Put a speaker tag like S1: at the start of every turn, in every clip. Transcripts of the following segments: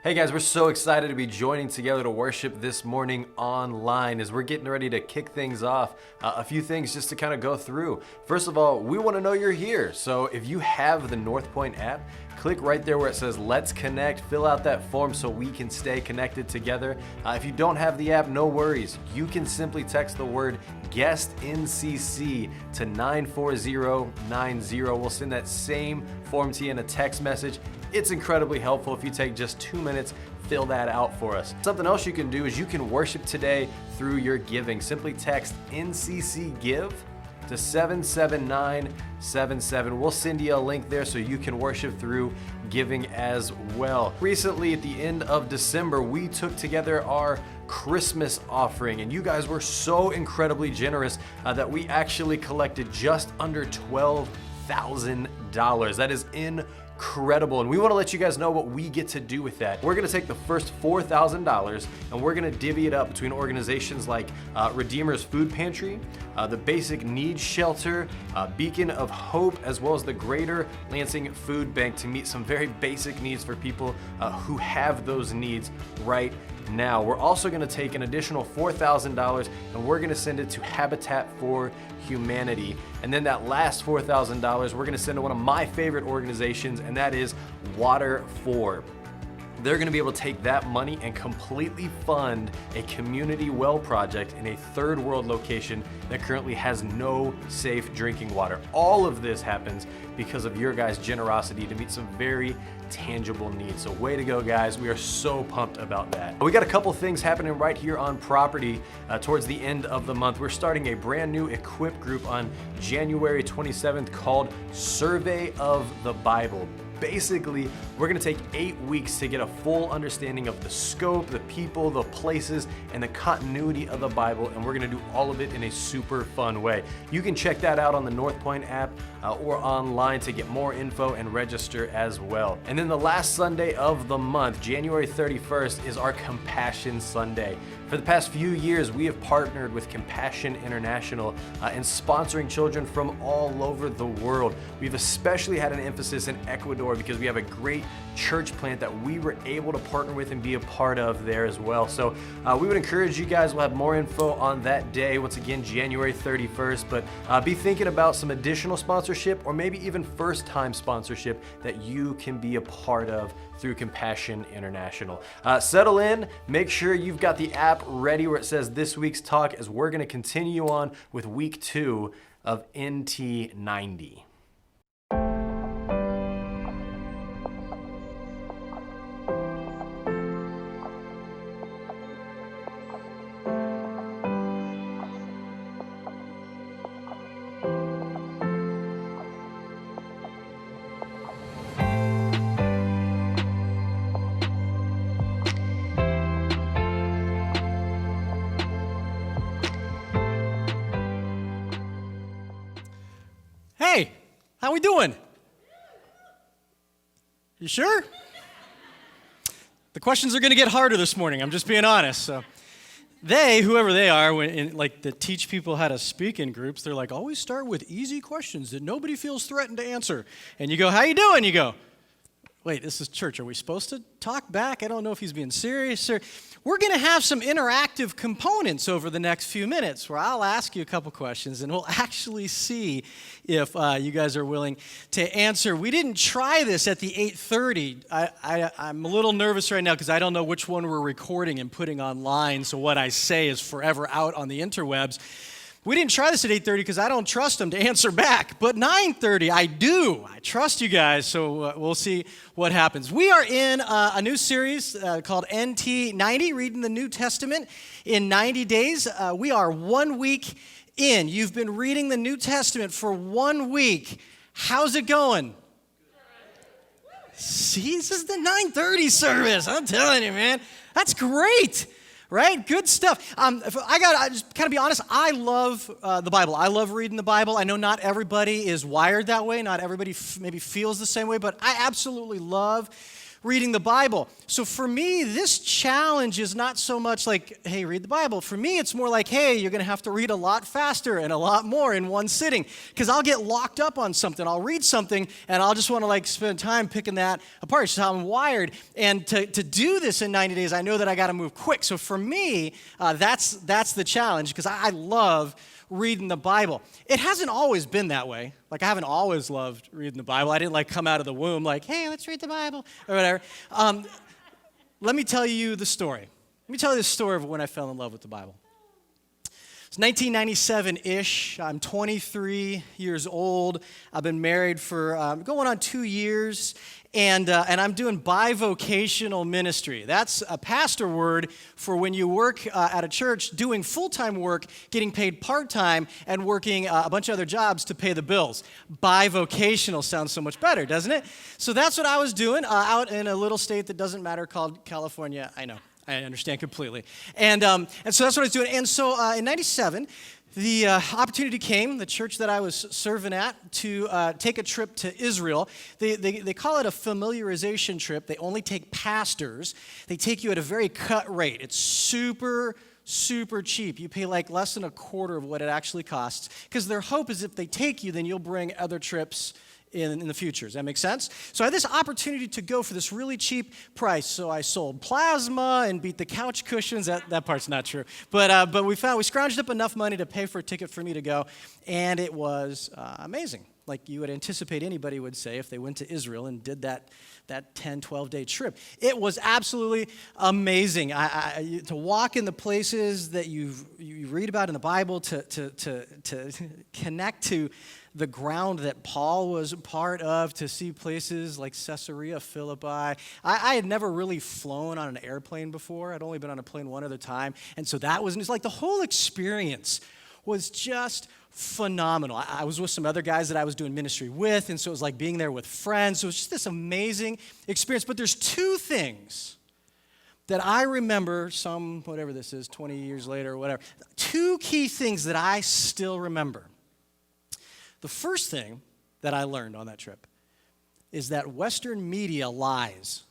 S1: Hey guys, we're so excited to be joining together to worship this morning online as we're getting ready to kick things off. A few things just to kind of go through. First of all, we want to know you're here. So if you have the North Point app, click right there where it says Let's Connect. Fill out that form so we can stay connected together. If you don't have the app, no worries. You can simply text the word Guest NCC to 94090. We'll send that same form to you in a text message. It's incredibly helpful if you take just 2 minutes, fill that out for us. Something else you can do is you can worship today through your giving. Simply text NCC Give to 77977. We'll send you a link there so you can worship through giving as well. Recently, at the end of December, we took together our Christmas offering, and you guys were so incredibly generous that we actually collected just under $12,000. That is incredible, and we want to let you guys know what we get to do with that. We're going to take the first $4,000 and we're going to divvy it up between organizations like Redeemer's Food Pantry, the Basic Needs Shelter, Beacon of Hope, as well as the Greater Lansing Food Bank to meet some very basic needs for people who have those needs right now. We're also going to take an additional $4,000 and we're going to send it to Habitat for Humanity. And then that last $4,000 we're going to send to one of my favorite organizations, and that is Water For. They're going to be able to take that money and completely fund a community well project in a third world location that currently has no safe drinking water. All of this happens because of your guys' generosity to meet some very tangible needs. So way to go, guys. We are so pumped about that. We got a couple things happening right here on property towards the end of the month. We're starting a brand new Equip group on January 27th called Survey of the Bible. Basically, we're going to take 8 weeks to get a full understanding of the scope, the people, the places, and the continuity of the Bible, and we're going to do all of it in a super fun way. You can check that out on the North Point app or online to get more info and register as well. And then the last Sunday of the month, January 31st, is our Compassion Sunday. For the past few years, we have partnered with Compassion International in sponsoring children from all over the world. We've especially had an emphasis in Ecuador because we have a great church plant that we were able to partner with and be a part of there as well. So we would encourage you guys, we'll have more info on that day, once again, January 31st, but be thinking about some additional sponsorship or maybe even first-time sponsorship that you can be a part of through Compassion International. Settle in, make sure you've got the app ready where it says this week's talk, as we're going to continue on with week 2 of NT90.
S2: Hey, how we doing? You sure? The questions are going to get harder this morning. I'm just being honest. So, whoever they are, that teach people how to speak in groups, they're like, always start with easy questions that nobody feels threatened to answer. And you go, how you doing? You go, wait, this is church. Are we supposed to talk back? I don't know if he's being serious. We're going to have some interactive components over the next few minutes where I'll ask you a couple questions and we'll actually see if you guys are willing to answer. We didn't try this at the 8:30. I'm a little nervous right now because I don't know which one we're recording and putting online, so what I say is forever out on the interwebs. We didn't try this at 8:30 because I don't trust them to answer back, but 9:30 I do. I trust you guys, so we'll see what happens. We are in a new series called NT90, reading the New Testament in 90 days. We are 1 week in. You've been reading the New Testament for 1 week. How's it going? See, this is the 9:30 service. I'm telling you, man. That's great. Right? Good stuff. I just kind of be honest, I love the Bible. I love reading the Bible. I know not everybody is wired that way. Not everybody maybe feels the same way, but I absolutely love reading the Bible. So for me, this challenge is not so much like, hey, read the Bible. For me, it's more like, hey, you're going to have to read a lot faster and a lot more in one sitting, because I'll get locked up on something. I'll read something, and I'll just want to spend time picking that apart. It's just how I'm wired. And to do this in 90 days, I know that I got to move quick. So for me, that's the challenge, because I love reading the Bible. It hasn't always been that way. I haven't always loved reading the Bible. I didn't come out of the womb hey, let's read the Bible or whatever. Let me tell you the story. Let me tell you the story of when I fell in love with the Bible. It's 1997-ish. I'm 23 years old. I've been married for going on 2 years, and I'm doing bivocational ministry. That's a pastor word for when you work at a church doing full-time work, getting paid part-time, and working a bunch of other jobs to pay the bills. Bivocational sounds so much better, doesn't it? So that's what I was doing out in a little state that doesn't matter called California. I know. I understand completely. And so that's what I was doing. And so in 97, the opportunity came, the church that I was serving at, to take a trip to Israel. They call it a familiarization trip. They only take pastors. They take you at a very cut rate. It's super cheap. You pay less than a quarter of what it actually costs, because their hope is if they take you, then you'll bring other trips in the future. Does that make sense? So I had this opportunity to go for this really cheap price. So I sold plasma and beat the couch cushions. That part's not true. But we scrounged up enough money to pay for a ticket for me to go, and it was amazing. Like you would anticipate anybody would say if they went to Israel and did that 10, 12-day trip. It was absolutely amazing. To walk in the places that you read about in the Bible, to connect to the ground that Paul was a part of, to see places like Caesarea Philippi. I had never really flown on an airplane before. I'd only been on a plane one other time. And so it's the whole experience was just phenomenal. I was with some other guys that I was doing ministry with, and so it was like being there with friends. So it was just this amazing experience. But there's two things that I remember, whatever this is, 20 years later or whatever, two key things that I still remember. The first thing that I learned on that trip is that Western media lies,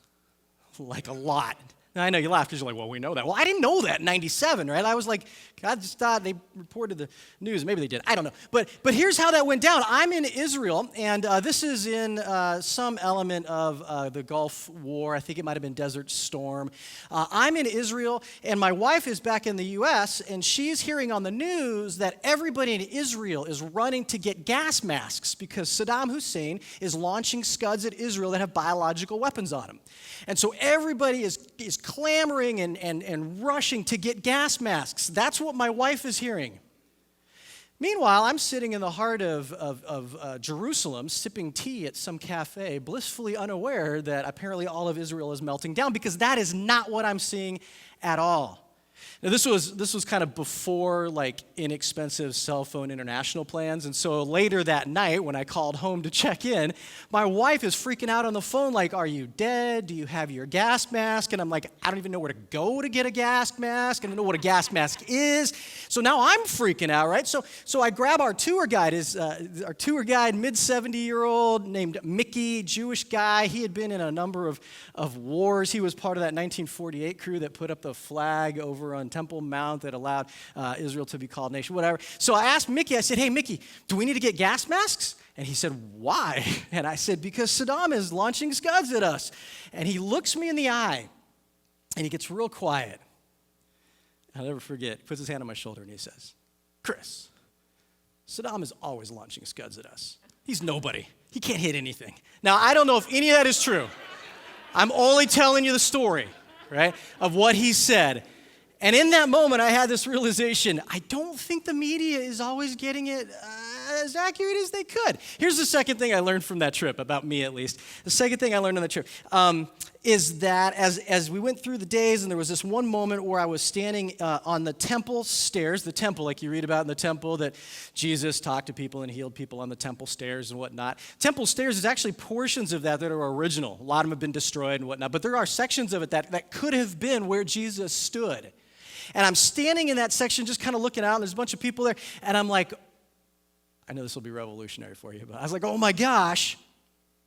S2: a lot. Now, I know you laugh because you're like, well, we know that. Well, I didn't know that in 97, right? I was like, I just thought they reported the news. Maybe they did. I don't know. But here's how that went down. I'm in Israel, and this is in some element of the Gulf War. I think it might have been Desert Storm. I'm in Israel, and my wife is back in the U.S., and she's hearing on the news that everybody in Israel is running to get gas masks because Saddam Hussein is launching Scuds at Israel that have biological weapons on them. And so everybody is clamoring and rushing to get gas masks. That's what my wife is hearing. Meanwhile, I'm sitting in the heart of Jerusalem, sipping tea at some cafe, blissfully unaware that apparently all of Israel is melting down, because that is not what I'm seeing at all. Now, this was kind of before inexpensive cell phone international plans, and so later that night when I called home to check in, my wife is freaking out on the phone are you dead? Do you have your gas mask? And I'm like, I don't even know where to go to get a gas mask. I don't know what a gas mask is. So now I'm freaking out, right? So I grab our tour guide, mid-70-year-old named Mickey, Jewish guy. He had been in a number of wars. He was part of that 1948 crew that put up the flag over on Temple Mount that allowed Israel to be called nation, whatever. So I asked Mickey, I said, hey, Mickey, do we need to get gas masks? And he said, why? And I said, because Saddam is launching Scuds at us. And he looks me in the eye, and he gets real quiet. I'll never forget. He puts his hand on my shoulder, and he says, Chris, Saddam is always launching Scuds at us. He's nobody. He can't hit anything. Now, I don't know if any of that is true. I'm only telling you the story, right, of what he said. And in that moment, I had this realization, I don't think the media is always getting it as accurate as they could. Here's the second thing I learned from that trip, about me at least. The second thing I learned on the trip is that as we went through the days, and there was this one moment where I was standing on the temple stairs, the temple like you read about in the temple, that Jesus talked to people and healed people on the temple stairs and whatnot. Temple stairs is actually portions of that are original. A lot of them have been destroyed and whatnot, but there are sections of it that could have been where Jesus stood. And I'm standing in that section just kind of looking out, and there's a bunch of people there, and I'm like, I know this will be revolutionary for you, but I was like, oh my gosh,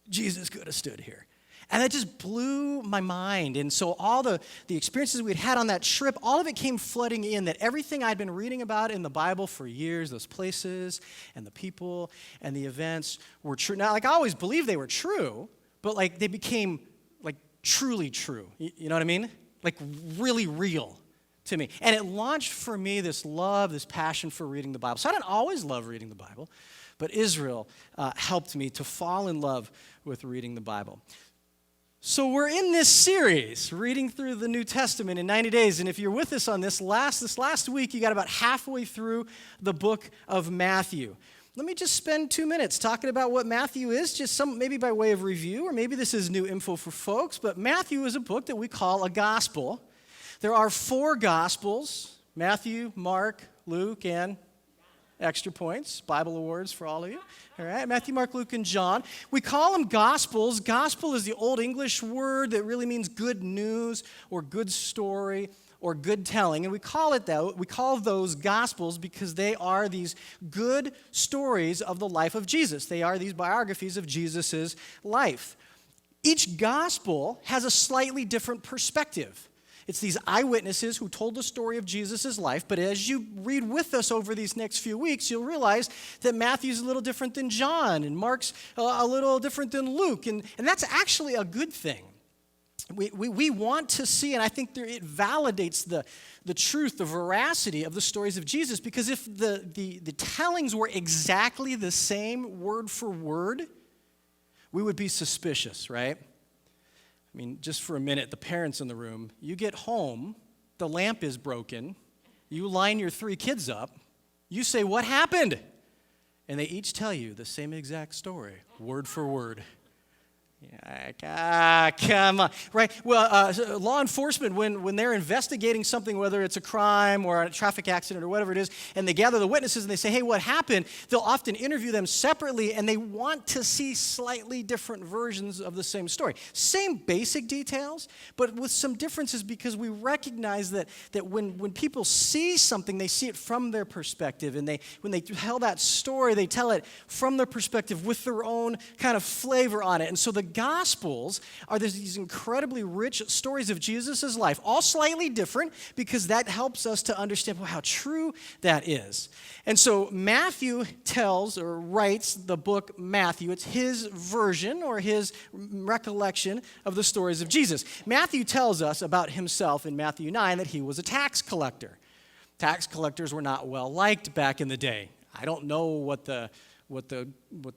S2: Jesus could have stood here. And that just blew my mind. And so all the experiences we'd had on that trip, all of it came flooding in, that everything I'd been reading about in the Bible for years, those places and the people and the events were true. Now, like, I always believed they were true, but like they became like truly true. You know what I mean? Like really real to me. And it launched for me this love, this passion for reading the Bible. So I didn't always love reading the Bible, but Israel helped me to fall in love with reading the Bible. So we're in this series, reading through the New Testament in 90 days. And if you're with us on this last week, you got about halfway through the book of Matthew. Let me just spend 2 minutes talking about what Matthew is, just maybe by way of review, or maybe this is new info for folks. But Matthew is a book that we call a gospel. There are 4 gospels: Matthew, Mark, Luke, and extra points, Bible awards for all of you. All right, Matthew, Mark, Luke, and John. We call them gospels. Gospel is the Old English word that really means good news or good story or good telling. And we call it that. We call those gospels because they are these good stories of the life of Jesus. They are these biographies of Jesus' life. Each gospel has a slightly different perspective. It's these eyewitnesses who told the story of Jesus' life, but as you read with us over these next few weeks, you'll realize that Matthew's a little different than John, and Mark's a little different than Luke, and that's actually a good thing. We want to see, and I think it validates the truth, the veracity of the stories of Jesus, because if the tellings were exactly the same word for word, we would be suspicious, right? I mean, just for a minute, the parents in the room, you get home, the lamp is broken, you line your 3 kids up, you say, "What happened?" And they each tell you the same exact story, word for word. Come on, right? Well, law enforcement, when they're investigating something, whether it's a crime or a traffic accident or whatever it is, and they gather the witnesses and they say, "Hey, what happened?" They'll often interview them separately, and they want to see slightly different versions of the same story. Same basic details, but with some differences, because we recognize that when people see something, they see it from their perspective, and when they tell that story, they tell it from their perspective with their own kind of flavor on it. And so the Gospels are these incredibly rich stories of Jesus' life, all slightly different, because that helps us to understand how true that is. And so Matthew tells or writes the book Matthew. It's his version or his recollection of the stories of Jesus. Matthew tells us about himself in Matthew 9 that he was a tax collector. Tax collectors were not well liked back in the day. I don't know what the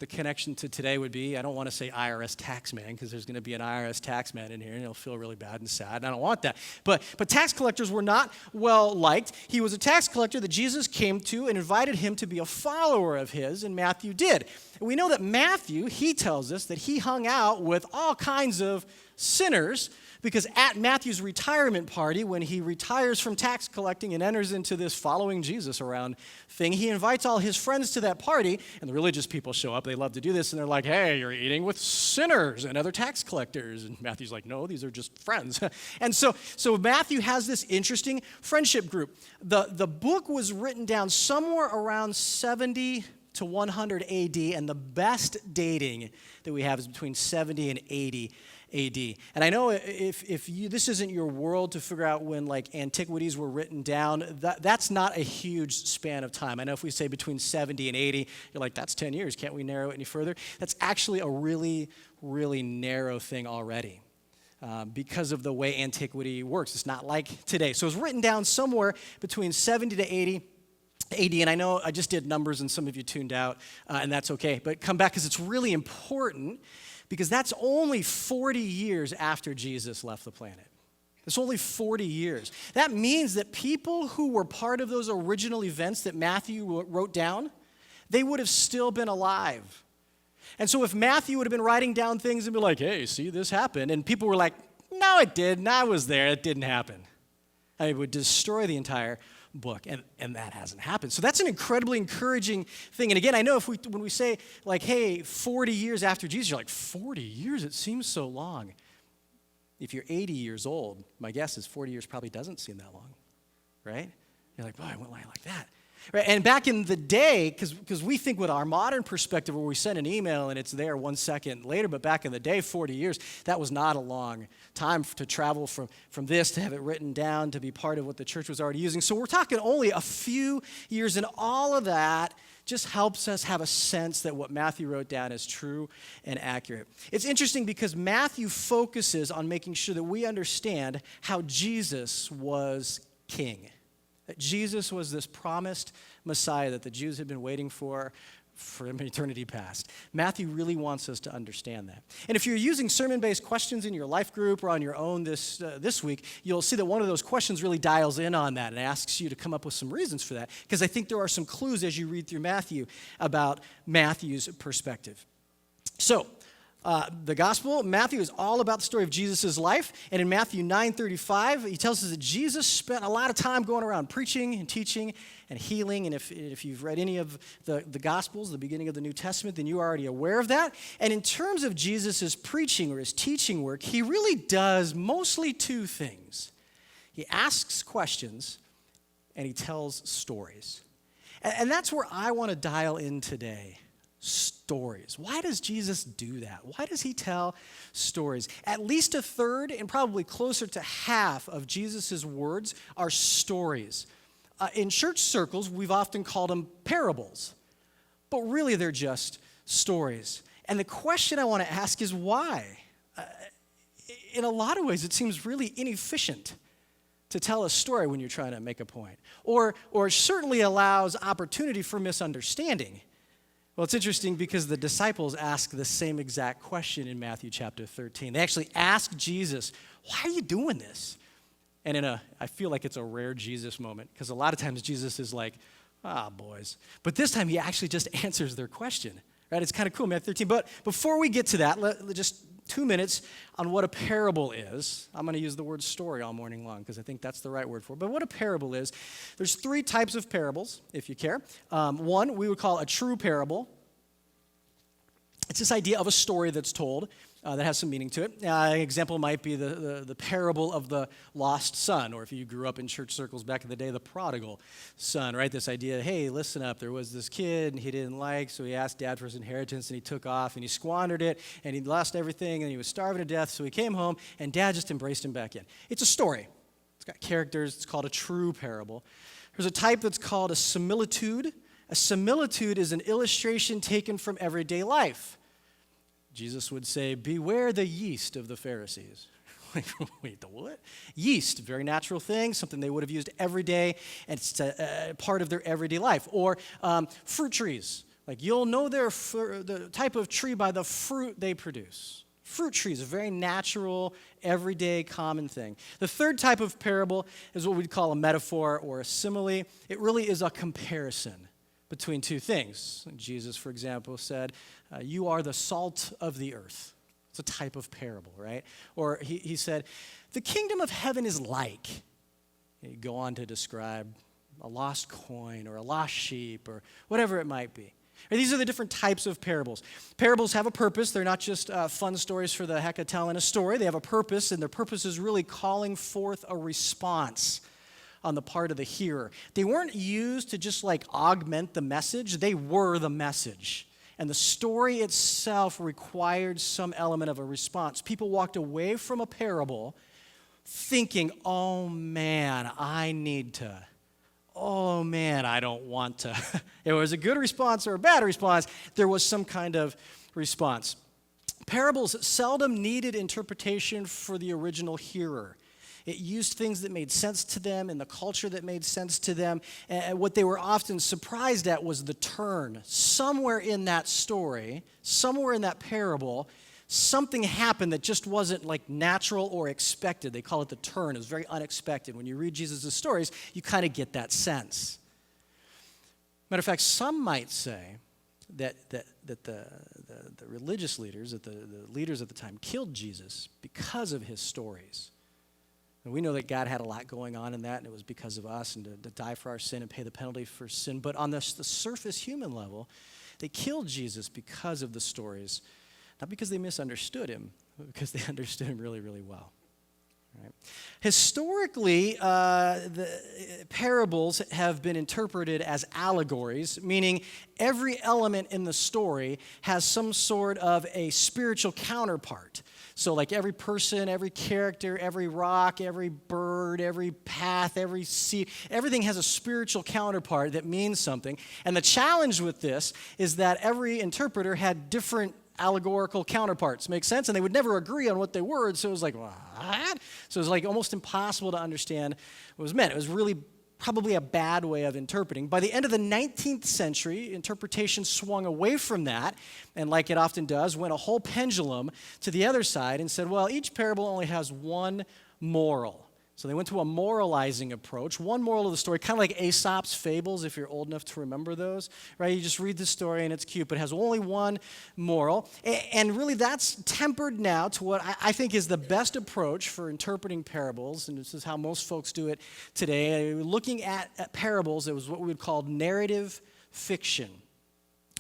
S2: connection to today would be. I don't want to say IRS taxman, because there's going to be an IRS taxman in here and he'll feel really bad and sad, and I don't want that. But tax collectors were not well liked. He was a tax collector that Jesus came to and invited him to be a follower of his, and Matthew did. And we know that Matthew, he tells us that he hung out with all kinds of sinners, because at Matthew's retirement party, when he retires from tax collecting and enters into this following Jesus around thing, he invites all his friends to that party, and the religious people show up. They love to do this, and they're like, "Hey, you're eating with sinners and other tax collectors." And Matthew's like, "No, these are just friends." And so Matthew has this interesting friendship group. The book was written down somewhere around 70 to 100 AD, and the best dating that we have is between 70 and 80 AD. And I know if this isn't your world to figure out when like antiquities were written down, that's not a huge span of time. I know if we say between 70 and 80, you're like, that's 10 years. Can't we narrow it any further? That's actually a really, really narrow thing already. Because of the way antiquity works. It's not like today. So it's written down somewhere between 70 to 80 AD, and I know I just did numbers and some of you tuned out, and that's okay. But come back, because it's really important, because that's only 40 years after Jesus left the planet. It's only 40 years. That means that people who were part of those original events that Matthew wrote down, they would have still been alive. And so if Matthew would have been writing down things and be like, "Hey, see, this happened," and people were like, "No, it didn't. I was there. It didn't happen," it would destroy the entire book, and that hasn't happened. So that's an incredibly encouraging thing. And again, I know when we say like, "Hey, 40 years after Jesus," you're like, 40 years? It seems so long. If you're 80 years old, my guess is 40 years probably doesn't seem that long, right? You're like, "Boy, I went like that." Right? And back in the day, because we think with our modern perspective where we send an email and it's there 1 second later, but back in the day, 40 years, that was not a long time to travel from this to have it written down to be part of what the church was already using. So we're talking only a few years, and all of that just helps us have a sense that what Matthew wrote down is true and accurate. It's interesting because Matthew focuses on making sure that we understand how Jesus was king. That Jesus was this promised Messiah that the Jews had been waiting for eternity past. Matthew really wants us to understand that. And if you're using sermon-based questions in your life group or on your own this week, you'll see that one of those questions really dials in on that and asks you to come up with some reasons for that, because I think there are some clues as you read through Matthew about Matthew's perspective. So, the gospel, Matthew, is all about the story of Jesus' life. And in Matthew 9:35, he tells us that Jesus spent a lot of time going around preaching and teaching and healing. And if you've read any of the gospels, the beginning of the New Testament, then you're already aware of that. And in terms of Jesus' preaching or his teaching work, he really does mostly two things. He asks questions and he tells stories. And that's where I want to dial in today. Stories. Why does Jesus do that? Why does he tell stories? At least a third and probably closer to half of Jesus' words are stories. In church circles, we've often called them parables, but really they're just stories. And the question I want to ask is why? In a lot of ways, it seems really inefficient to tell a story when you're trying to make a point, or certainly allows opportunity for misunderstanding. Well, it's interesting because the disciples ask the same exact question in Matthew chapter 13. They actually ask Jesus, why are you doing this? And I feel like it's a rare Jesus moment, because a lot of times Jesus is like, boys. But this time he actually just answers their question, right? It's kind of cool, Matthew 13. But before we get to that, just 2 minutes on what a parable is. I'm going to use the word story all morning long because I think that's the right word for it. But what a parable is, there's 3 types of parables, if you care. One we would call a true parable. It's this idea of a story that's told that has some meaning to it. An example might be the parable of the lost son, or if you grew up in church circles back in the day, the prodigal son, right? This idea, hey, listen up, there was this kid and he didn't like, so he asked dad for his inheritance and he took off and he squandered it and he lost everything and he was starving to death, so he came home and dad just embraced him back in. It's a story. It's got characters. It's called a true parable. There's a type that's called a similitude. A similitude is an illustration taken from everyday life. Jesus would say, beware the yeast of the Pharisees. Wait, the what? Yeast, very natural thing, something they would have used every day, and it's a part of their everyday life. Or fruit trees. Like, you'll know the type of tree by the fruit they produce. Fruit trees, a very natural, everyday, common thing. The third type of parable is what we'd call a metaphor or a simile. It really is a comparison between two things. Jesus, for example, said, you are the salt of the earth. It's a type of parable, right? Or he said, the kingdom of heaven is like. You go on to describe a lost coin or a lost sheep or whatever it might be. And these are the different types of parables. Parables have a purpose. They're not just fun stories for the heck of telling a story. They have a purpose, and their purpose is really calling forth a response on the part of the hearer. They weren't used to just like augment the message. They were the message. And the story itself required some element of a response. People walked away from a parable thinking, oh man, I need to. Oh man, I don't want to. It was a good response or a bad response. There was some kind of response. Parables seldom needed interpretation for the original hearer. It used things that made sense to them in the culture that made sense to them. And what they were often surprised at was the turn. Somewhere in that story, somewhere in that parable, something happened that just wasn't like natural or expected. They call it the turn. It was very unexpected. When you read Jesus' stories, you kind of get that sense. Matter of fact, some might say that the religious leaders, that the leaders at the time killed Jesus because of his stories. And we know that God had a lot going on in that, and it was because of us, and to die for our sin and pay the penalty for sin. But on the surface human level, they killed Jesus because of the stories, not because they misunderstood him, but because they understood him really, really well. Right? Historically, the parables have been interpreted as allegories, meaning every element in the story has some sort of a spiritual counterpart. So like every person, every character, every rock, every bird, every path, every seed, everything has a spiritual counterpart that means something. And the challenge with this is that every interpreter had different allegorical counterparts. Make sense? And they would never agree on what they were. So it was like, what? So it was like almost impossible to understand what was meant. It was really probably a bad way of interpreting. By the end of the 19th century, interpretation swung away from that, and like it often does, went a whole pendulum to the other side and said, well, each parable only has one moral. So they went to a moralizing approach, one moral of the story, kind of like Aesop's fables, if you're old enough to remember those, right? You just read the story and it's cute, but it has only one moral. And really that's tempered now to what I think is the best approach for interpreting parables, and this is how most folks do it today. Looking at parables, it was what we would call narrative fiction.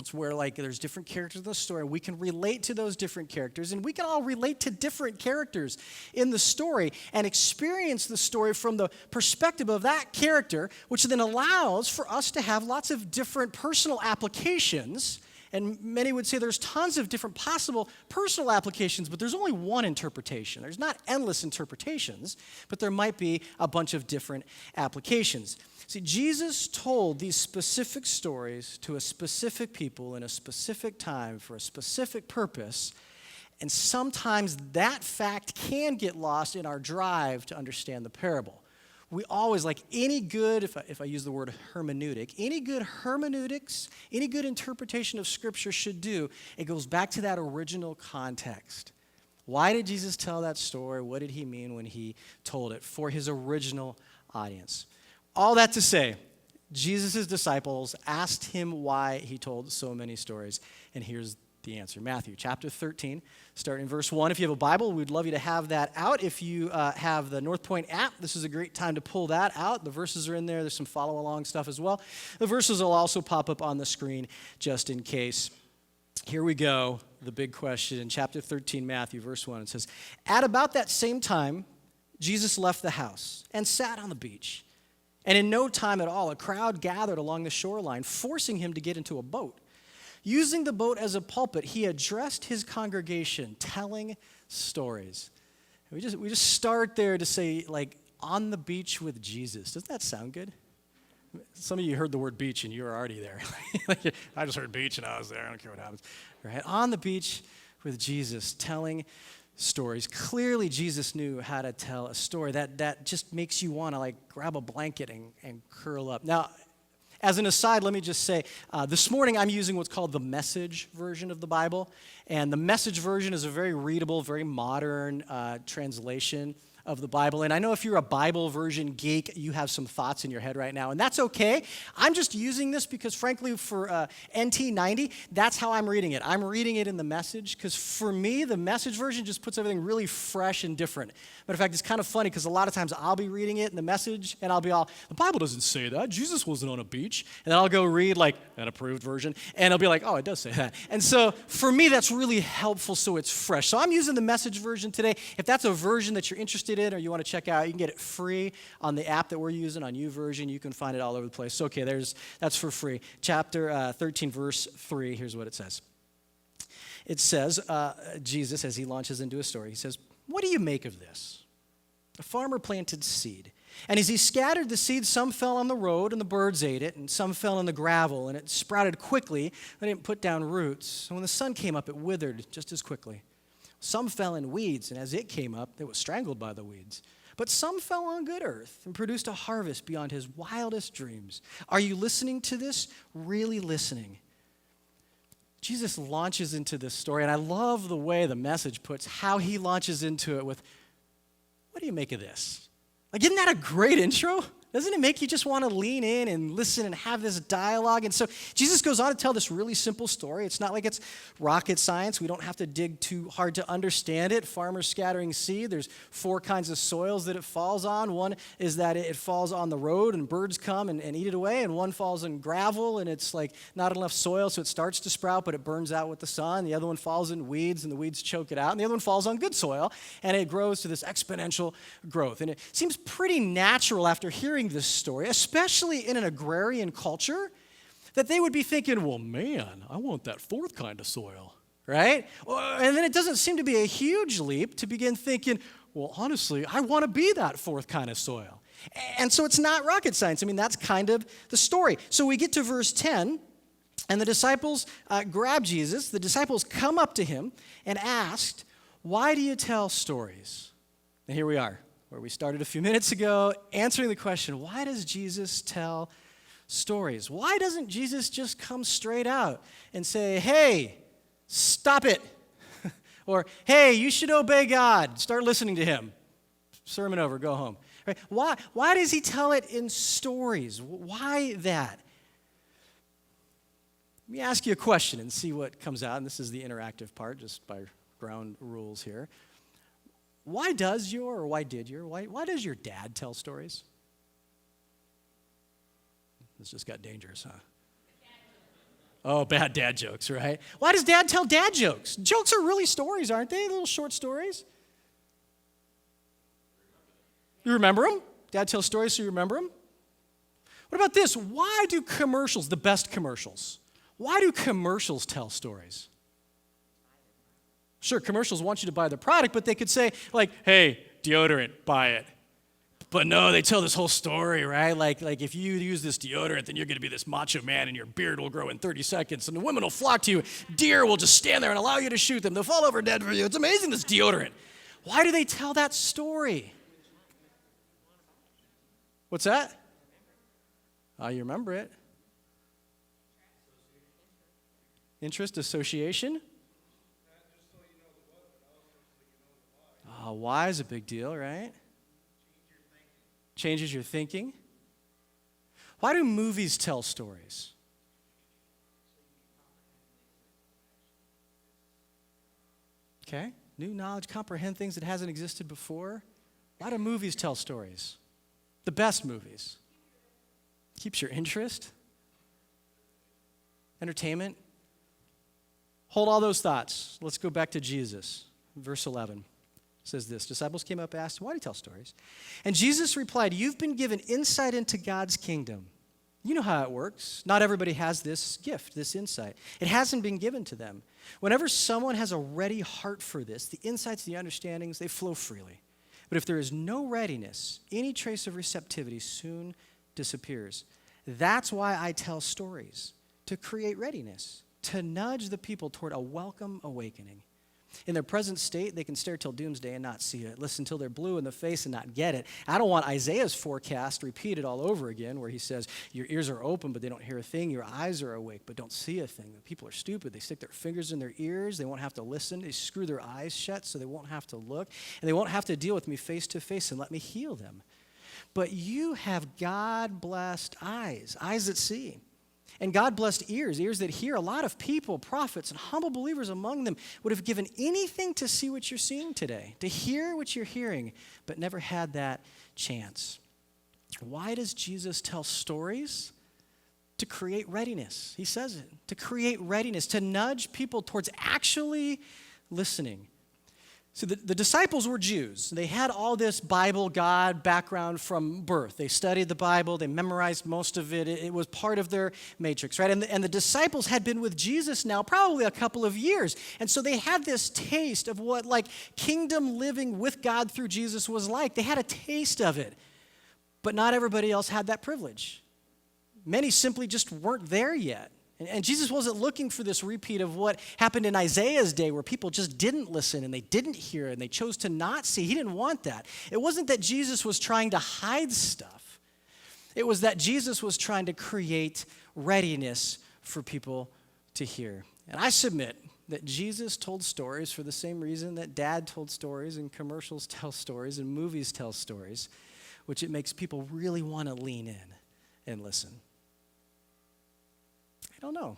S2: It's where like there's different characters in the story. We can relate to those different characters, and we can all relate to different characters in the story and experience the story from the perspective of that character, which then allows for us to have lots of different personal applications. And many would say there's tons of different possible personal applications, but there's only one interpretation. There's not endless interpretations, but there might be a bunch of different applications. See, Jesus told these specific stories to a specific people in a specific time for a specific purpose, and sometimes that fact can get lost in our drive to understand the parable. We always, like any good, if I use the word hermeneutic, any good hermeneutics, any good interpretation of Scripture should do, it goes back to that original context. Why did Jesus tell that story? What did he mean when he told it for his original audience? All that to say, Jesus' disciples asked him why he told so many stories, and here's the answer. Matthew chapter 13, starting in verse 1. If you have a Bible, we'd love you to have that out. If you have the North Point app, this is a great time to pull that out. The verses are in there. There's some follow-along stuff as well. The verses will also pop up on the screen just in case. Here we go, the big question in chapter 13, Matthew, verse 1. It says, "At about that same time, Jesus left the house and sat on the beach. And in no time at all, a crowd gathered along the shoreline, forcing him to get into a boat. Using the boat as a pulpit, he addressed his congregation, telling stories." We just start there to say, like, on the beach with Jesus. Doesn't that sound good? Some of you heard the word beach and you were already there. I just heard beach and I was there. I don't care what happens. Right? On the beach with Jesus, telling stories. Clearly, Jesus knew how to tell a story. That just makes you want to like grab a blanket and curl up. Now, as an aside, let me just say, this morning I'm using what's called the Message version of the Bible. And the Message version is a very readable, very modern translation of the Bible. And I know if you're a Bible version geek, you have some thoughts in your head right now, and that's okay. I'm just using this because, frankly, for NT90, that's how I'm reading it. I'm reading it in the Message because, for me, the Message version just puts everything really fresh and different. Matter of fact, it's kind of funny because a lot of times I'll be reading it in the Message, and I'll be all, the Bible doesn't say that. Jesus wasn't on a beach. And then I'll go read, like, an approved version, and I'll be like, oh, it does say that. And so, for me, that's really helpful so it's fresh. So I'm using the Message version today. If that's a version that you're interested in or you want to check out, you can get it free on the app that we're using on YouVersion. You can find it all over the place. So, okay, that's for free. Chapter 13, verse 3, here's what it says. It says, Jesus, as he launches into a story, he says, "What do you make of this? A farmer planted seed. And as he scattered the seed, some fell on the road, and the birds ate it, and some fell in the gravel, and it sprouted quickly, but it didn't put down roots. And when the sun came up, it withered just as quickly. Some fell in weeds, and as it came up, it was strangled by the weeds. But some fell on good earth and produced a harvest beyond his wildest dreams." Are you listening to this? Really listening? Jesus launches into this story, and I love the way the Message puts how he launches into it with, "What do you make of this?" Like, isn't that a great intro? Doesn't it make you just want to lean in and listen and have this dialogue? And so Jesus goes on to tell this really simple story. It's not like it's rocket science. We don't have to dig too hard to understand it. Farmers scattering seed, there's 4 kinds of soils that it falls on. One is that it falls on the road and birds come and eat it away, and one falls in gravel and it's like not enough soil, so it starts to sprout, but it burns out with the sun. The other one falls in weeds and the weeds choke it out. And the other one falls on good soil and it grows to this exponential growth. And it seems pretty natural after hearing this story, especially in an agrarian culture, that they would be thinking, well, man, I want that 4th kind of soil, right? And then it doesn't seem to be a huge leap to begin thinking, well, honestly, I want to be that 4th kind of soil. And so it's not rocket science. I mean, that's kind of the story. So we get to verse 10, and the disciples grab Jesus. The disciples come up to him and asked, why do you tell stories? And here we are, where we started a few minutes ago, answering the question, why does Jesus tell stories? Why doesn't Jesus just come straight out and say, hey, stop it? Or, hey, you should obey God. Start listening to him. Sermon over, go home. Right? Why does he tell it in stories? Why that? Let me ask you a question and see what comes out. And this is the interactive part, just by ground rules here. Why does your dad tell stories? This just got dangerous, huh? Oh, bad dad jokes, right? Why does dad tell dad jokes? Jokes are really stories, aren't they? Little short stories. You remember them? Dad tells stories so you remember them? What about this? Why do commercials, the best commercials, why do commercials tell stories? Sure, commercials want you to buy the product, but they could say, like, hey, deodorant, buy it. But no, they tell this whole story, right? Like if you use this deodorant, then you're going to be this macho man and your beard will grow in 30 seconds and the women will flock to you. Deer will just stand there and allow you to shoot them. They'll fall over dead for you. It's amazing, this deodorant. Why do they tell that story? What's that? You remember it. Interest association. Why is a big deal, right? Changes your thinking. Why do movies tell stories? Okay, new knowledge, comprehend things that hasn't existed before. Why do movies tell stories? The best movies. Keeps your interest. Entertainment. Hold all those thoughts. Let's go back to Jesus. Verse 11. Says this, disciples came up and asked him, why do you tell stories? And Jesus replied, you've been given insight into God's kingdom. You know how it works. Not everybody has this gift, this insight. It hasn't been given to them. Whenever someone has a ready heart for this, the insights, the understandings, they flow freely. But if there is no readiness, any trace of receptivity soon disappears. That's why I tell stories, to create readiness, to nudge the people toward a welcome awakening. In their present state, they can stare till doomsday and not see it, listen till they're blue in the face and not get it. I don't want Isaiah's forecast repeated all over again, where he says, your ears are open, but they don't hear a thing. Your eyes are awake, but don't see a thing. The people are stupid. They stick their fingers in their ears. They won't have to listen. They screw their eyes shut so they won't have to look. And they won't have to deal with me face to face and let me heal them. But you have God-blessed eyes, eyes that see. And God-blessed ears, ears that hear. A lot of people, prophets, and humble believers among them would have given anything to see what you're seeing today, to hear what you're hearing, but never had that chance. Why does Jesus tell stories? To create readiness. He says it. To create readiness, to nudge people towards actually listening. So the disciples were Jews. They had all this Bible, God background from birth. They studied the Bible. They memorized most of it. It was part of their matrix, right? And the disciples had been with Jesus now probably a couple of years. And so they had this taste of what like kingdom living with God through Jesus was like. They had a taste of it. But not everybody else had that privilege. Many simply just weren't there yet. And Jesus wasn't looking for this repeat of what happened in Isaiah's day where people just didn't listen and they didn't hear and they chose to not see. He didn't want that. It wasn't that Jesus was trying to hide stuff. It was that Jesus was trying to create readiness for people to hear. And I submit that Jesus told stories for the same reason that dad told stories and commercials tell stories and movies tell stories, which it makes people really want to lean in and listen. I don't know.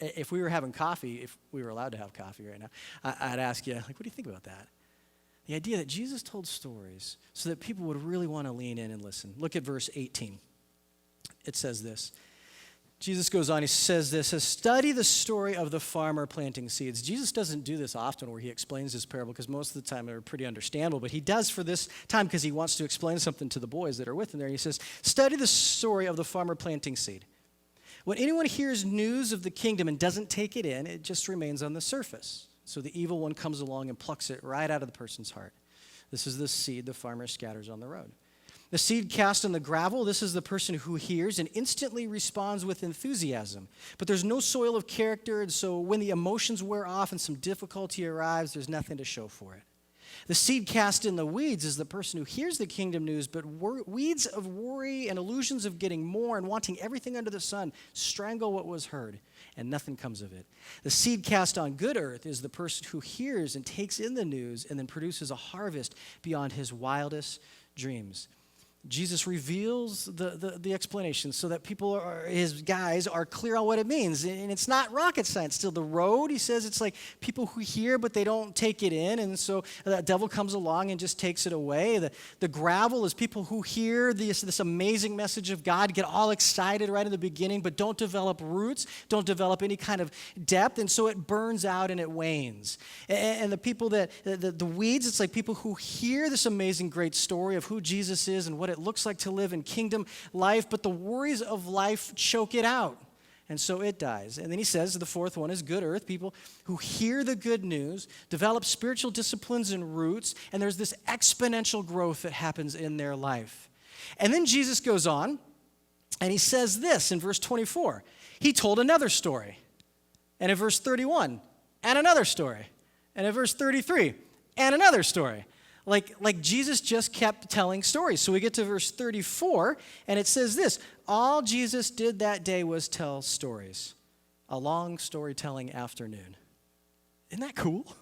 S2: If we were having coffee, if we were allowed to have coffee right now, I'd ask you, like, what do you think about that? The idea that Jesus told stories so that people would really want to lean in and listen. Look at verse 18. It says this. Jesus goes on, he says this, study the story of the farmer planting seeds. Jesus doesn't do this often where he explains this parable because most of the time they're pretty understandable, but he does for this time because he wants to explain something to the boys that are with him there. He says, study the story of the farmer planting seed. When anyone hears news of the kingdom and doesn't take it in, it just remains on the surface. So the evil one comes along and plucks it right out of the person's heart. This is the seed the farmer scatters on the road. The seed cast in the gravel, this is the person who hears and instantly responds with enthusiasm. But there's no soil of character, and so when the emotions wear off and some difficulty arrives, there's nothing to show for it. The seed cast in the weeds is the person who hears the kingdom news, but weeds of worry and illusions of getting more and wanting everything under the sun strangle what was heard, and nothing comes of it. The seed cast on good earth is the person who hears and takes in the news and then produces a harvest beyond his wildest dreams. Jesus reveals the explanation so that people, his guys, are clear on what it means. And it's not rocket science. Still, the road, he says, it's like people who hear, but they don't take it in. And so the devil comes along and just takes it away. The gravel is people who hear this amazing message of God, get all excited right in the beginning, but don't develop roots, don't develop any kind of depth. And so it burns out and it wanes. And the people the weeds, it's like people who hear this amazing, great story of who Jesus is and what it looks like to live in kingdom life, but the worries of life choke it out. And so it dies. And then he says the fourth one is good earth, people who hear the good news, develop spiritual disciplines and roots, and there's this exponential growth that happens in their life. And then Jesus goes on, and he says this in verse 24. He told another story. And in verse 31, and another story. And in verse 33, and another story. Like Jesus just kept telling stories. So we get to verse 34, and it says this, all Jesus did that day was tell stories. A long storytelling afternoon. Isn't that cool?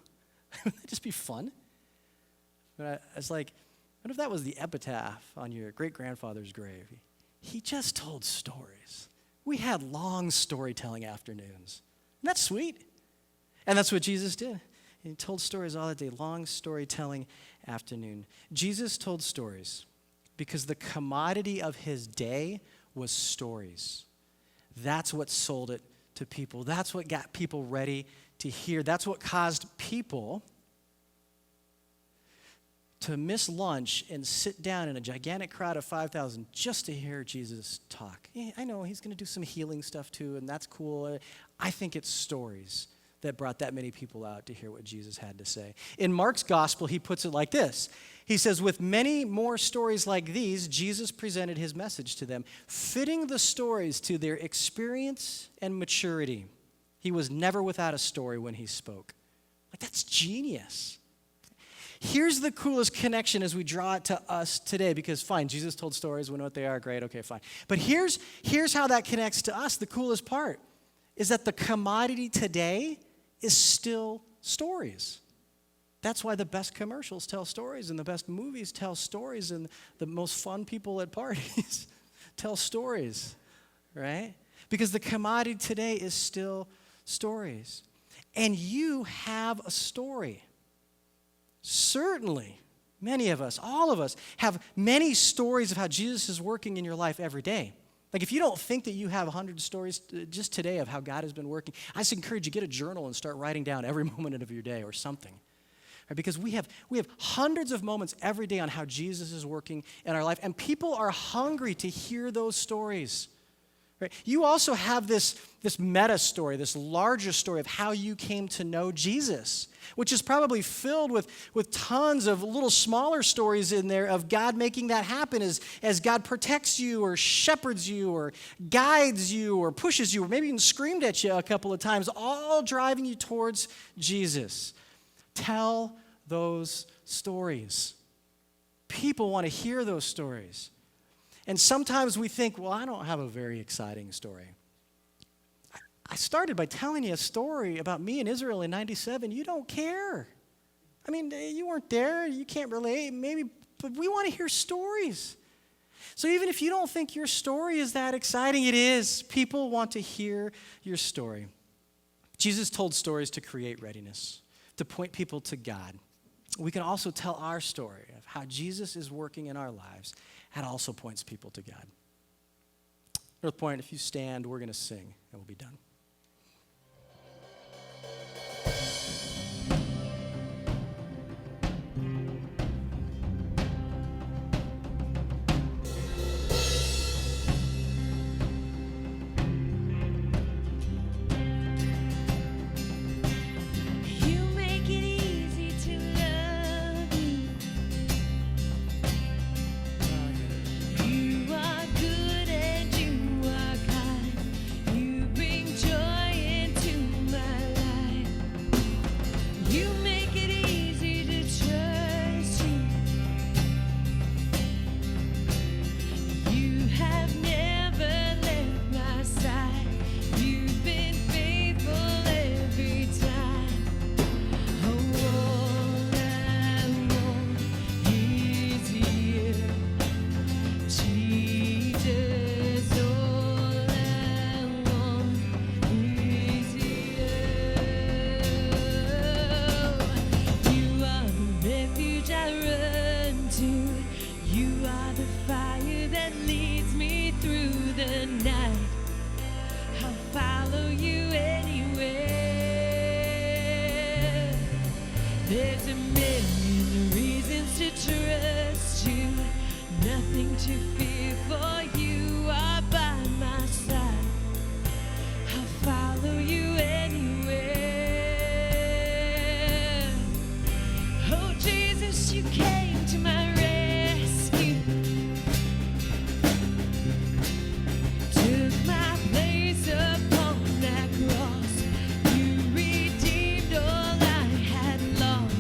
S2: Wouldn't that just be fun? But it's like, what if that was the epitaph on your great-grandfather's grave? He just told stories. We had long storytelling afternoons. Isn't that sweet? And that's what Jesus did. He told stories all that day, long storytelling afternoon. Jesus told stories because the commodity of his day was stories. That's what sold it to people. That's what got people ready to hear. That's what caused people to miss lunch and sit down in a gigantic crowd of 5,000 just to hear Jesus talk. Yeah, I know he's going to do some healing stuff too, and that's cool. I think it's stories that brought that many people out to hear what Jesus had to say. In Mark's gospel, he puts it like this. He says, with many more stories like these, Jesus presented his message to them, fitting the stories to their experience and maturity. He was never without a story when he spoke. Like, that's genius. Here's the coolest connection as we draw it to us today, because fine, Jesus told stories, we know what they are, great, okay, fine. But here's how that connects to us. The coolest part is that the commodity today is still stories. That's why the best commercials tell stories, and the best movies tell stories, and the most fun people at parties tell stories, right? Because the commodity today is still stories. And you have a story. Certainly, many of us, all of us, have many stories of how Jesus is working in your life every day. Like, if you don't think that you have 100 stories just today of how God has been working, I just encourage you, get a journal and start writing down every moment of your day or something. Right? Because we have hundreds of moments every day on how Jesus is working in our life, and people are hungry to hear those stories. Right? You also have this meta story, this larger story of how you came to know Jesus, which is probably filled with tons of little smaller stories in there of God making that happen as God protects you or shepherds you or guides you or pushes you or maybe even screamed at you a couple of times, all driving you towards Jesus. Tell those stories. People want to hear those stories. And sometimes we think, well, I don't have a very exciting story. I started by telling you a story about me in Israel in 97. You don't care. I mean, you weren't there. You can't relate. Maybe But we want to hear stories. So even if you don't think your story is that exciting, it is. People want to hear your story. Jesus told stories to create readiness, to point people to God. We can also tell our story of how Jesus is working in our lives. That also points people to God. North Point, if you stand, we're going to sing, and we'll be done.
S3: There's a million reasons to trust you, nothing to fear, for you are by my side. I'll follow you anywhere. Oh Jesus, you came to my rescue, took my place upon that cross. You redeemed all I had lost.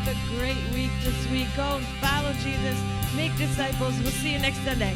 S3: have a great week this week. Go and follow Jesus. Make disciples. We'll see you next Sunday.